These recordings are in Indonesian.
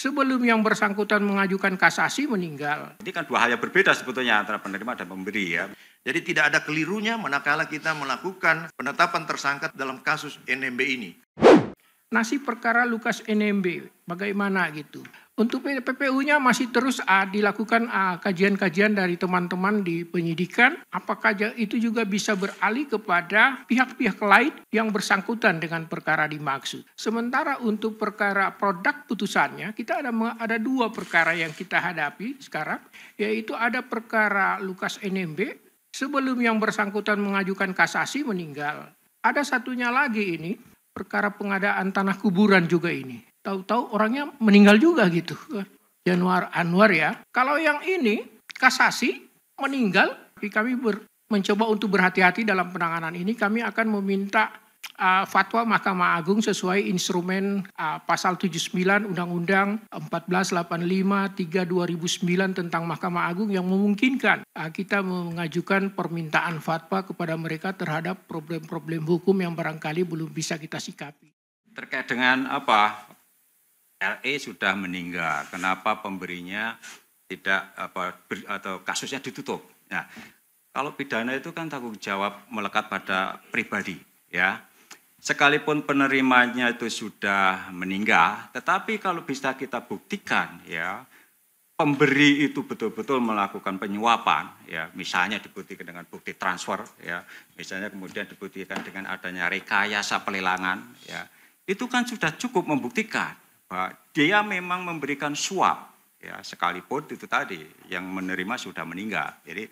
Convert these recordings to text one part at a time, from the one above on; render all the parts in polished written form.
sebelum yang bersangkutan mengajukan kasasi meninggal. Ini kan dua hal yang berbeda sebetulnya antara penerima dan pemberi ya. Jadi tidak ada kelirunya manakala kita melakukan penetapan tersangka dalam kasus NMB ini. Nasib perkara Lukas NMB, bagaimana gitu? Untuk PPU-nya masih terus dilakukan kajian-kajian dari teman-teman di penyidikan. Apakah itu juga bisa beralih kepada pihak-pihak lain yang bersangkutan dengan perkara dimaksud. Sementara untuk perkara produk putusannya, kita ada dua perkara yang kita hadapi sekarang, yaitu ada perkara Lukas NMB sebelum yang bersangkutan mengajukan kasasi meninggal. Ada satunya lagi ini, perkara pengadaan tanah kuburan juga ini. Tahu-tahu orangnya meninggal juga gitu. Januar Anwar ya. Kalau yang ini kasasi meninggal, kami mencoba untuk berhati-hati dalam penanganan ini. Kami akan meminta fatwa Mahkamah Agung sesuai instrumen pasal 79 Undang-Undang 1485/3/2009 tentang Mahkamah Agung yang memungkinkan kita mengajukan permintaan fatwa kepada mereka terhadap problem-problem hukum yang barangkali belum bisa kita sikapi. Terkait dengan apa? LE sudah meninggal, kenapa pemberinya tidak atau kasusnya ditutup? Nah, kalau pidana itu kan tanggung jawab melekat pada pribadi, ya. Sekalipun penerimanya itu sudah meninggal, tetapi kalau bisa kita buktikan, ya, pemberi itu betul-betul melakukan penyuapan, ya, misalnya dibuktikan dengan bukti transfer, ya, misalnya kemudian dibuktikan dengan adanya rekayasa pelelangan, ya, itu kan sudah cukup membuktikan bahwa dia memang memberikan suap, ya, sekalipun itu tadi yang menerima sudah meninggal. Jadi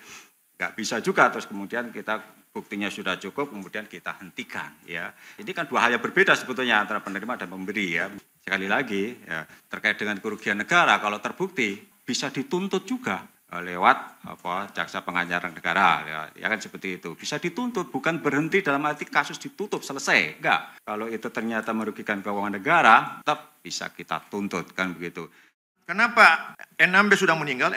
nggak bisa juga terus kemudian kita buktinya sudah cukup kemudian kita hentikan, ya. Ini kan dua hal yang berbeda sebetulnya antara penerima dan pemberi, ya. Sekali lagi, ya, terkait dengan kerugian negara kalau terbukti bisa dituntut juga lewat jaksa pengacara negara, ya kan seperti itu. Bisa dituntut, bukan berhenti dalam arti kasus ditutup selesai, enggak. Kalau itu ternyata merugikan keuangan negara, tetap bisa kita tuntut, kan begitu. Kenapa NMB sudah meninggal,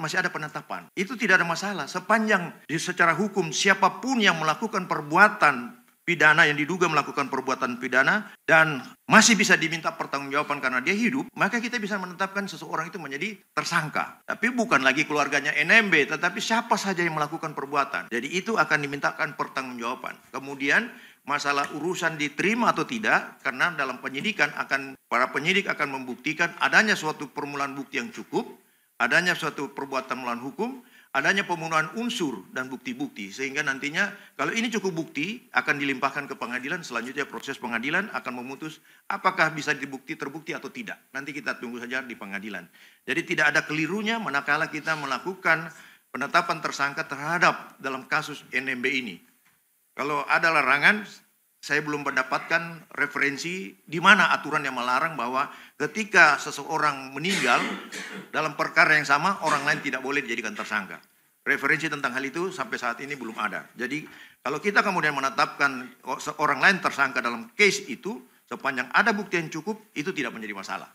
masih ada penetapan. Itu tidak ada masalah. Sepanjang secara hukum siapapun yang melakukan perbuatan pidana, yang diduga melakukan perbuatan pidana, dan masih bisa diminta pertanggungjawaban karena dia hidup, maka kita bisa menetapkan seseorang itu menjadi tersangka. Tapi bukan lagi keluarganya NMB, tetapi siapa saja yang melakukan perbuatan. Jadi itu akan dimintakan pertanggungjawaban. Kemudian masalah urusan diterima atau tidak, karena dalam penyidikan para penyidik akan membuktikan adanya suatu permulaan bukti yang cukup, adanya suatu perbuatan melawan hukum, adanya pemenuhan unsur dan bukti-bukti, sehingga nantinya kalau ini cukup bukti akan dilimpahkan ke pengadilan, selanjutnya proses pengadilan akan memutus apakah bisa terbukti atau tidak. Nanti kita tunggu saja di pengadilan. Jadi tidak ada kelirunya manakala kita melakukan penetapan tersangka terhadap dalam kasus NMB ini. Kalau ada larangan, saya belum mendapatkan referensi di mana aturan yang melarang bahwa ketika seseorang meninggal dalam perkara yang sama, orang lain tidak boleh dijadikan tersangka. Referensi tentang hal itu sampai saat ini belum ada. Jadi kalau kita kemudian menetapkan orang lain tersangka dalam case itu, sepanjang ada bukti yang cukup, itu tidak menjadi masalah.